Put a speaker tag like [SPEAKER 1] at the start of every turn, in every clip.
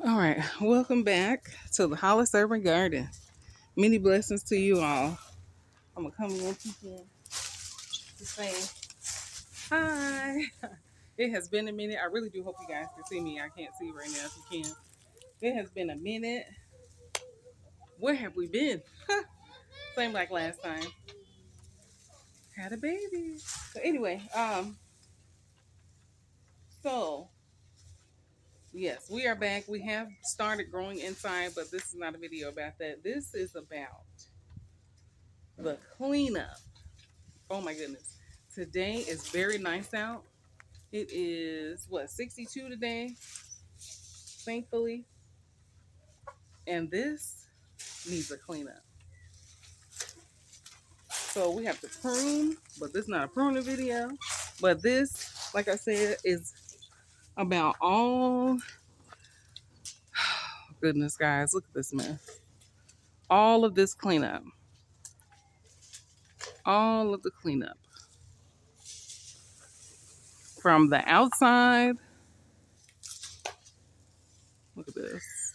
[SPEAKER 1] All right, welcome back to the Hollis Urban Garden. Many blessings to you all. I'm gonna come in to say hi. It has been a minute. I really do hope you guys can see me. I can't see right now if you can. It has been a minute. Where have we been? Same like last time. Had a baby. So anyway, so yes, we are back. We have started growing inside, but this is not a video about that. This is about the cleanup. Oh my goodness. Today is very nice out. It is what 62 today, thankfully. And this needs a cleanup. So we have to prune, but this is not a pruning video. But this, like I said, is about all goodness guys, look at this mess. All of this cleanup. All of the cleanup. From the outside. Look at this.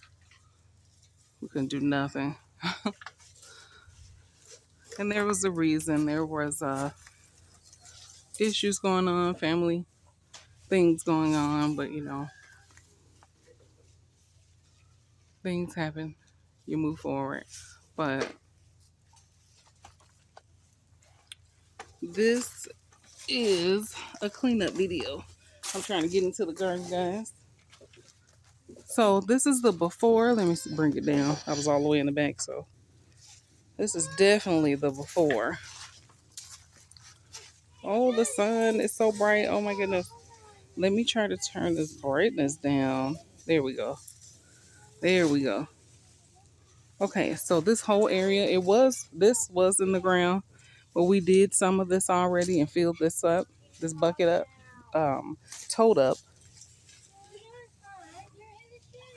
[SPEAKER 1] We couldn't do nothing. And there was a reason. There was issues going on, family things going on, but things happen. You move forward. But this is a cleanup video. I'm trying to get into the garden, guys. So this is the before. Let me bring it down. I was all the way in the back, so this is definitely the before. Oh, the sun is so bright. Oh my goodness. Let me try to turn this brightness down. There we go. There we go. Okay, so this whole area, this was in the ground, but we did some of this already and filled this up, this bucket up, toed up.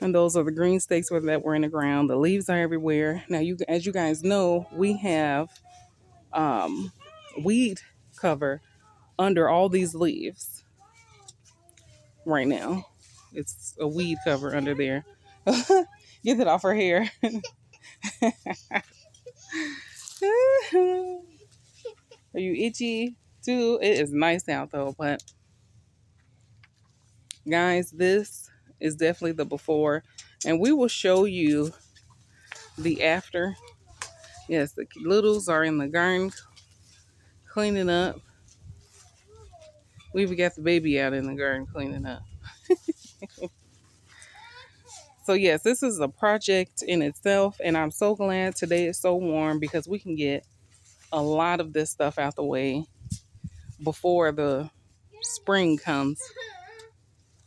[SPEAKER 1] And those are the green stakes that were in the ground. The leaves are everywhere. Now, as you guys know, we have weed cover under all these leaves right now. It's a weed cover under there. Get it off her hair. Are you itchy too? It is nice out though, but guys, this is definitely the before, and we will show you the after. Yes, the littles are in the garden cleaning up. We even got the baby out in the garden cleaning up. So yes, this is a project in itself, and I'm so glad today is so warm because we can get a lot of this stuff out the way before the spring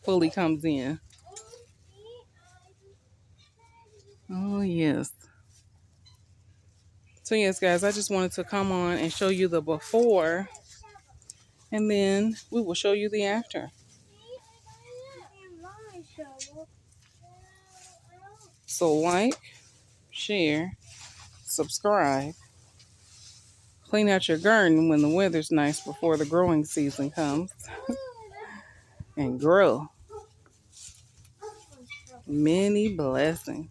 [SPEAKER 1] fully comes in. Oh yes. So yes, guys, I just wanted to come on and show you the before, and then we will show you the after. So like, share, subscribe, clean out your garden when the weather's nice before the growing season comes, and grow. Many blessings.